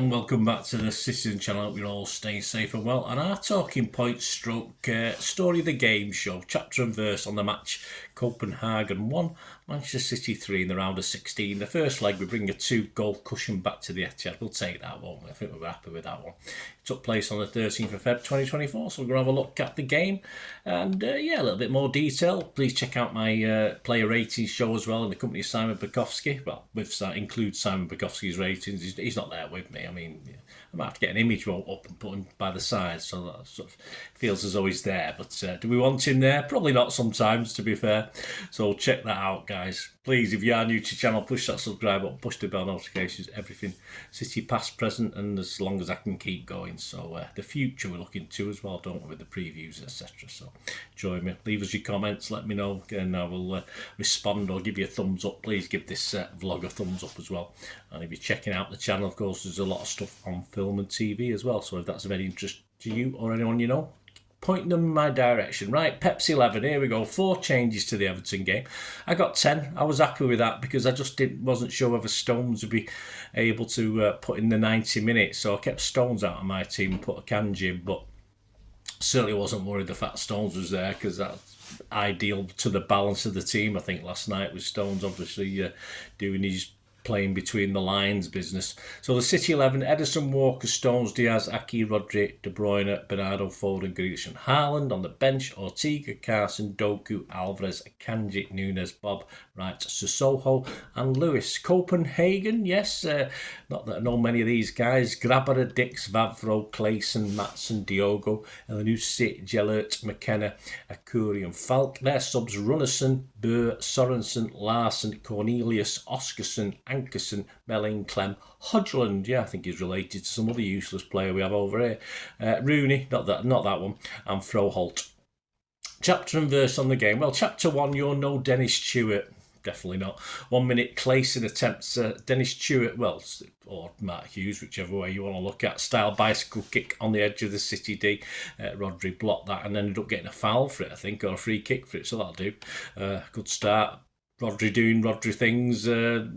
Welcome back to the Citizen channel. Hope you're all staying safe and well. And our talking point stroke story of the game show, chapter and verse on the match Copenhagen 1, Manchester City 3 in the round of 16. The first leg, we bring a 2-goal cushion back to the Etihad. We'll take that, won't we? I think we're happy with that one. It took place on the 13th of Feb 2024, so we're going to have a look at the game. And yeah, a little bit more detail. Please check out my player ratings show as well in the company of Simon Bukowski. Well, with include Simon Bukowski's ratings. He's not there with me. I mean, I might have to get an image roll up and put him by the side, so that sort of feels as though he's there. But do we want him there? Probably not sometimes, to be fair. So check that out, guys. Please, if you are new to the channel, push that subscribe button, push the bell notifications, everything. City past, present, and as long as I can keep going. So the future we're looking to as well, don't we, with the previews, etc. So join me. Leave us your comments, let me know, and I will respond or give you a thumbs up. Please give this vlog a thumbs up as well. And if you're checking out the channel, of course, there's a lot of stuff on film and TV as well. So if that's of any interest to you or anyone you know, point them in my direction. Right, Pepsi 11, here we go. 4 changes to the Everton game. I got 10. I was happy with that because I just wasn't sure whether Stones would be able to put in the 90 minutes. So I kept Stones out of my team and put a Kanji in, but certainly wasn't worried the fact Stones was there because that's ideal to the balance of the team. I think last night was Stones obviously doing his playing between the lines business. So the City 11, Edison, Walker, Stones, Diaz, Aki, Rodri, De Bruyne, Bernardo, Foden, Grealish and Haaland. On the bench, Ortega, Carson, Doku, Alvarez, Kanji, Nunes, Bob, Wright, Sissoko and Lewis. Copenhagen, yes, not that I know many of these guys. Grabber, Dix, Vavro, Clayson, Matson, Diogo, Elanusi, Gellert, McKenna, Akuri and Falk. Their subs, Runnison, Burr, Sorensen, Larson, Cornelius, Oscarson, Ankerson, Melling, Clem, Hodgland, yeah, I think he's related to some other useless player we have over here. Rooney, not that one, and Froholt. Chapter and verse on the game. Well, chapter 1, you're no Dennis Stewart. Definitely not. 1 minute, Clayson attempts Dennis Stewart, well, or Matt Hughes, whichever way you want to look at, style bicycle kick on the edge of the City D. Rodri blocked that and ended up getting a foul for it, I think, or a free kick for it, so that'll do. Good start. Rodri doing Rodri things,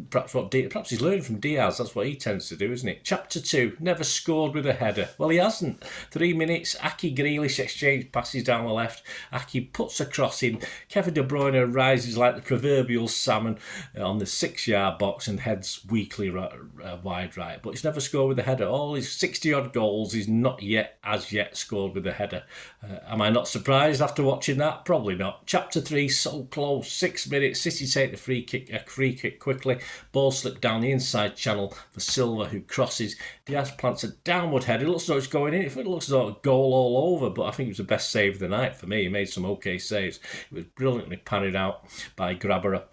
perhaps he's learning from Diaz, that's what he tends to do, isn't it? Chapter 2, never scored with a header. Well, he hasn't. 3 minutes, Aki Grealish exchange passes down the left, Aki puts a cross in, Kevin De Bruyne rises like the proverbial salmon on the 6-yard box and heads weakly wide right, but he's never scored with a header. All his 60-odd goals, he's not as yet scored with a header. Am I not surprised after watching that? Probably not. Chapter 3, so close, 6 minutes, City take the free kick quickly. Ball slipped down the inside channel for Silva, who crosses. Diaz plants a downward head. It looks as though it's going in. It looks as though a goal all over, but I think it was the best save of the night for me. He made some okay saves. It was brilliantly parried out by Grabber.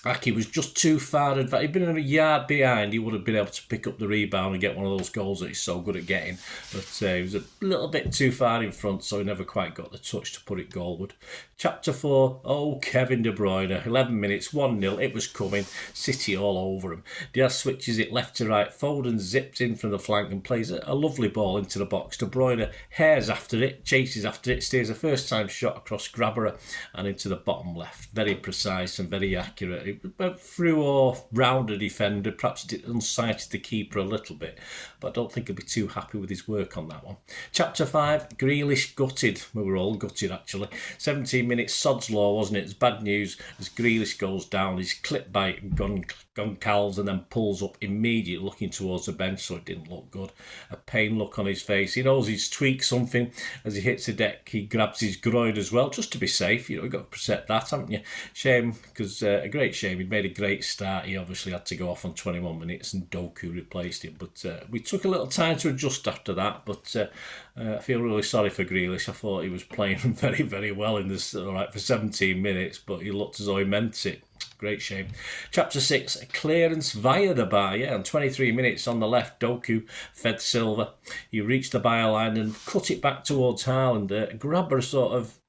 Aki was just too far advanced. He'd been a yard behind, he would have been able to pick up the rebound and get one of those goals that he's so good at getting. But he was a little bit too far in front, so he never quite got the touch to put it goalward. Chapter 4, oh, Kevin De Bruyne. 11 minutes, 1-0. It was coming. City all over him. Diaz switches it left to right. Foden zips in from the flank and plays a lovely ball into the box. De Bruyne hairs after it, chases after it, steers a first-time shot across Grabber and into the bottom left. Very precise and very accurate. It went through or round a defender. Perhaps it unsighted the keeper a little bit, but I don't think he'll be too happy with his work on that one. Chapter 5, Grealish gutted. We were all gutted, actually. 17 minutes, sod's law, wasn't it? It's bad news as Grealish goes down. He's clipped by Goncalves and then pulls up immediately looking towards the bench, so it didn't look good. A pain look on his face. He knows he's tweaked something. As he hits the deck, he grabs his groin as well, just to be safe. You know, you've got to protect that, haven't you? Shame, because a great shame. He'd made a great start. He obviously had to go off on 21 minutes and Doku replaced him. But we took a little time to adjust after that. But I feel really sorry for Grealish. I thought he was playing very, very well in this, for 17 minutes, but he looked as though he meant it. Great shame. Chapter 6, a clearance via the bar. Yeah, on 23 minutes on the left, Doku fed Silva. He reached the byline and cut it back towards Haaland. Grabber sort of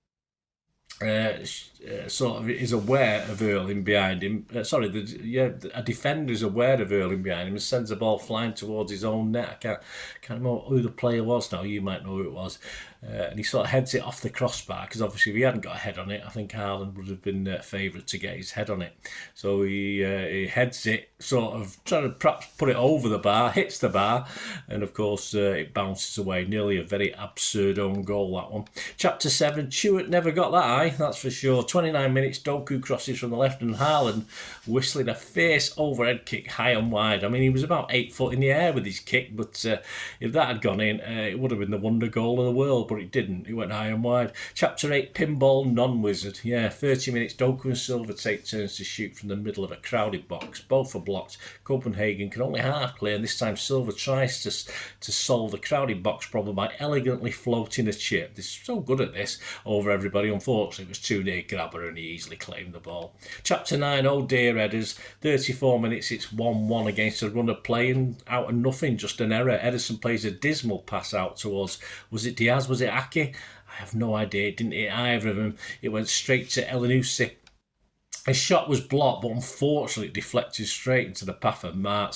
is aware of Erling behind him. A defender is aware of Erling behind him and sends the ball flying towards his own net. I can't remember who the player was now. You might know who it was. And he sort of heads it off the crossbar, because obviously if he hadn't got a head on it, I think Haaland would have been favourite to get his head on it. So he heads it, sort of trying to perhaps put it over the bar, hits the bar, and of course it bounces away. Nearly a very absurd own goal, that one. Chapter 7, Chewett never got that eye, that's for sure. 29 minutes, Doku crosses from the left and Haaland whistling a fierce overhead kick high and wide. I mean, he was about 8 foot in the air with his kick, but if that had gone in, it would have been the wonder goal of the world, but it didn't. It went high and wide. Chapter 8, Pinball Non-Wizard. Yeah, 30 minutes, Doku and Silva take turns to shoot from the middle of a crowded box. Both are blocked. Copenhagen can only half clear, and this time Silva tries to solve the crowded box problem by elegantly floating a chip. They're so good at this over everybody. Unfortunately, it was too near Grabber and he easily claimed the ball. Chapter 9, oh dear headers. 34 minutes, it's 1-1 against a run of play, and out of nothing, just an error. Ederson plays a dismal pass out towards, was it Diaz, was it Ake? I have no idea. It didn't hit either of them. It went straight to Elyounoussi. His shot was blocked, but unfortunately it deflected straight into the path of Marc,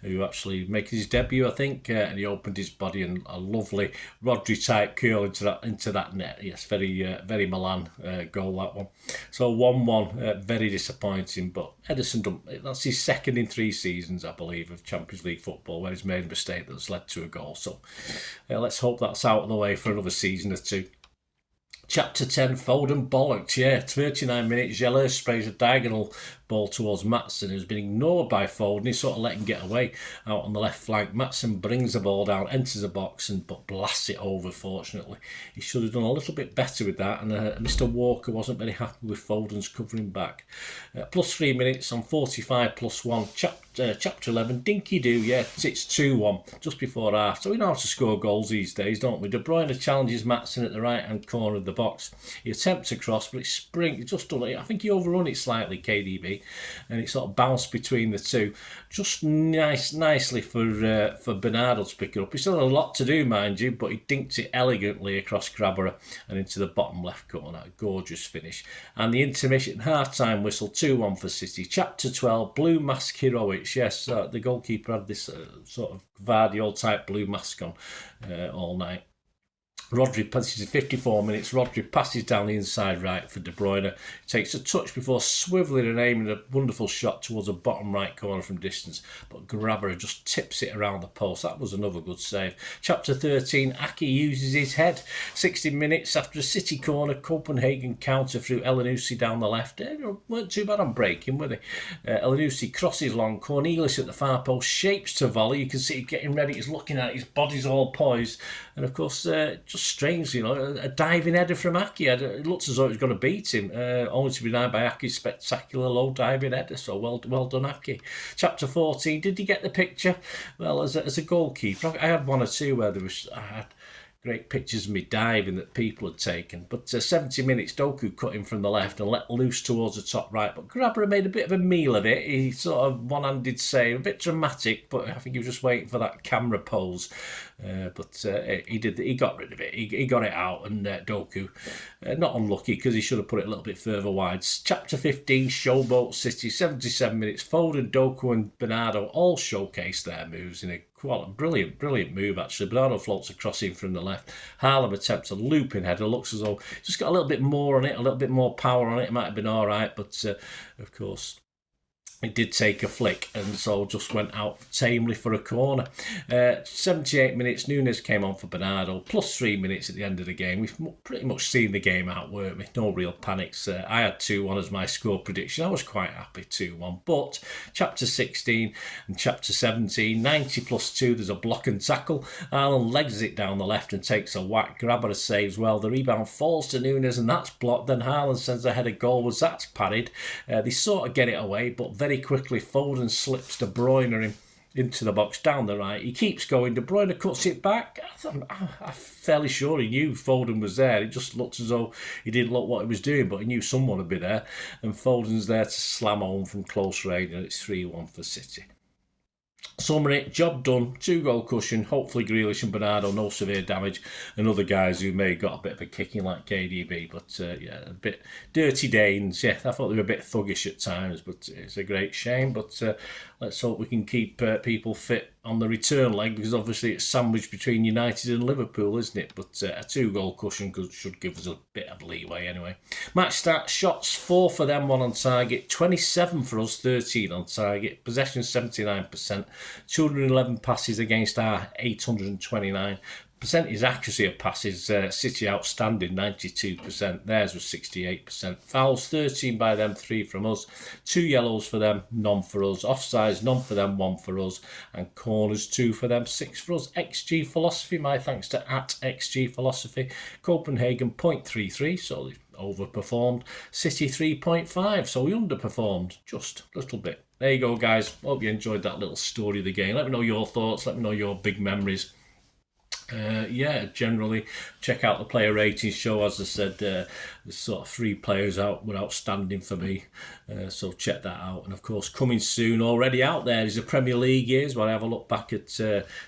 who actually makes his debut, I think, and he opened his body and a lovely Rodri-type curl into that net. Yes, very Milan goal, that one. So 1-1, very disappointing, but Ederson, that's his second in 3 seasons, I believe, of Champions League football, where he's made a mistake that's led to a goal. So let's hope that's out of the way for another season or two. Chapter 10, Foden bollocks, yeah, 39 minutes, Gellert sprays a diagonal ball towards Maatsen, who's been ignored by Foden. He sort of let him get away out on the left flank. Maatsen brings the ball down, enters the box, but blasts it over, fortunately. He should have done a little bit better with that, and Mr. Walker wasn't very happy with Foden's covering back. Plus 3 minutes on 45 plus 1. Chapter 11, Dinky Doo, yeah, it's 2-1 just before half. So we know how to score goals these days, don't we? De Bruyne challenges Maatsen at the right-hand corner of the box. He attempts a cross, but it just done it. I think he overrun it slightly, KDB, and it sort of bounced between the two. Just nicely for Bernardo to pick it up. He still had a lot to do, mind you, but he dinked it elegantly across Grabber and into the bottom left corner. A gorgeous finish. And the intermission half-time whistle, 2-1 for City. Chapter 12, Blue Mask Heroics. Yes, the goalkeeper had this sort of Vardy-type blue mask on all night. Rodri passes 54 minutes. Rodri passes down the inside right for De Bruyne. Takes a touch before swivelling and aiming a wonderful shot towards the bottom right corner from distance. But Grabber just tips it around the post. That was another good save. Chapter 13, Ake uses his head. 60 minutes after a City corner, Copenhagen counter through Elyounoussi down the left. They weren't too bad on breaking, were they? Elyounoussi crosses long. Cornelius at the far post shapes to volley. You can see him getting ready. He's looking at it. His body's all poised. And of course, just strange, a diving header from Ake. It looks as though it was going to beat him, only to be denied by Ake's spectacular low diving header. So well done, Ake. Chapter 14, did you get the picture? Well, as a goalkeeper, I had one or two where I had great pictures of me diving that people had taken. But 70 minutes, Doku cut him from the left and let loose towards the top right. But Grabber made a bit of a meal of it. He sort of one-handed save, a bit dramatic, but I think he was just waiting for that camera pose. But he got rid of it. He got it out, and Doku, not unlucky because he should have put it a little bit further wide. Chapter 15, Showboat City, 77 minutes. Foden, Doku and Bernardo all showcased their moves in a brilliant move, actually. Bernardo floats across in from the left. Haaland attempts a looping header. Looks as though just got a little bit more on it, a little bit more power on it. It might have been all right, but of course, it did take a flick, and so just went out tamely for a corner. 78 minutes, Nunes came on for Bernardo, plus 3 minutes at the end of the game. We've pretty much seen the game out, weren't we? No real panics. I had 2-1 as my score prediction. I was quite happy, 2-1. But chapter 16 and chapter 17, 90 plus 2, there's a block and tackle. Haaland legs it down the left and takes a whack. Grabber saves well. The rebound falls to Nunes, and that's blocked. Then Haaland sends a header goal, as that's parried. They sort of get it away, but very quickly Foden slips De Bruyne into the box down the right. He keeps going. De Bruyne cuts it back. I'm fairly sure he knew Foden was there. It just looked as though he didn't look what he was doing, but he knew someone would be there. And Foden's there to slam home from close range, and it's 3-1 for City. Summary, job done, 2-goal cushion, hopefully Grealish and Bernardo, no severe damage, and other guys who may have got a bit of a kicking like KDB, but yeah, a bit dirty Danes. Yeah, I thought they were a bit thuggish at times, but it's a great shame, but let's hope we can keep people fit on the return leg, because obviously it's sandwiched between United and Liverpool, isn't it? But a 2-goal cushion should give us a bit of leeway anyway. Match stats, shots 4 for them, 1 on target, 27 for us, 13 on target, possession 79%, 211 passes against our 829. Percentage accuracy of passes, City outstanding, 92%. Theirs was 68%. Fouls, 13 by them, 3 from us. 2 yellows for them, none for us. Offsides, none for them, 1 for us. And corners, 2 for them, 6 for us. XG Philosophy, my thanks to @XG Philosophy. Copenhagen, 0.33, so they overperformed. City, 3.5, so we underperformed just a little bit. There you go, guys. Hope you enjoyed that little story of the game. Let me know your thoughts. Let me know your big memories. Yeah, generally check out the player ratings show. As I said, there's sort of 3 players out were outstanding for me, so check that out. And of course, coming soon, already out there is the Premier League years, where I have a look back at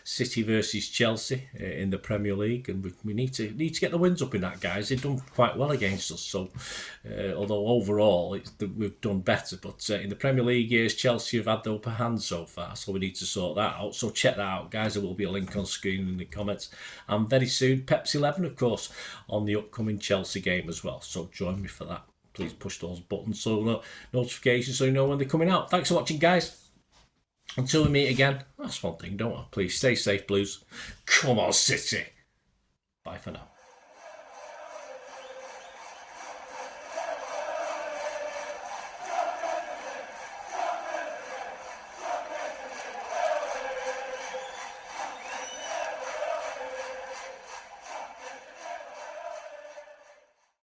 City versus Chelsea in the Premier League, and we need to get the wins up in that, guys. They've done quite well against us, so although overall we've done better, but in the Premier League years, Chelsea have had the upper hand so far, so we need to sort that out. So check that out, guys. There will be a link on screen in the comments. And very soon, Pepsi 11, of course, on the upcoming Chelsea game as well. So join me for that. Please push those buttons so notifications so you know when they're coming out. Thanks for watching, guys. Until we meet again, that's one thing, don't I? Please stay safe, Blues. Come on, City. Bye for now.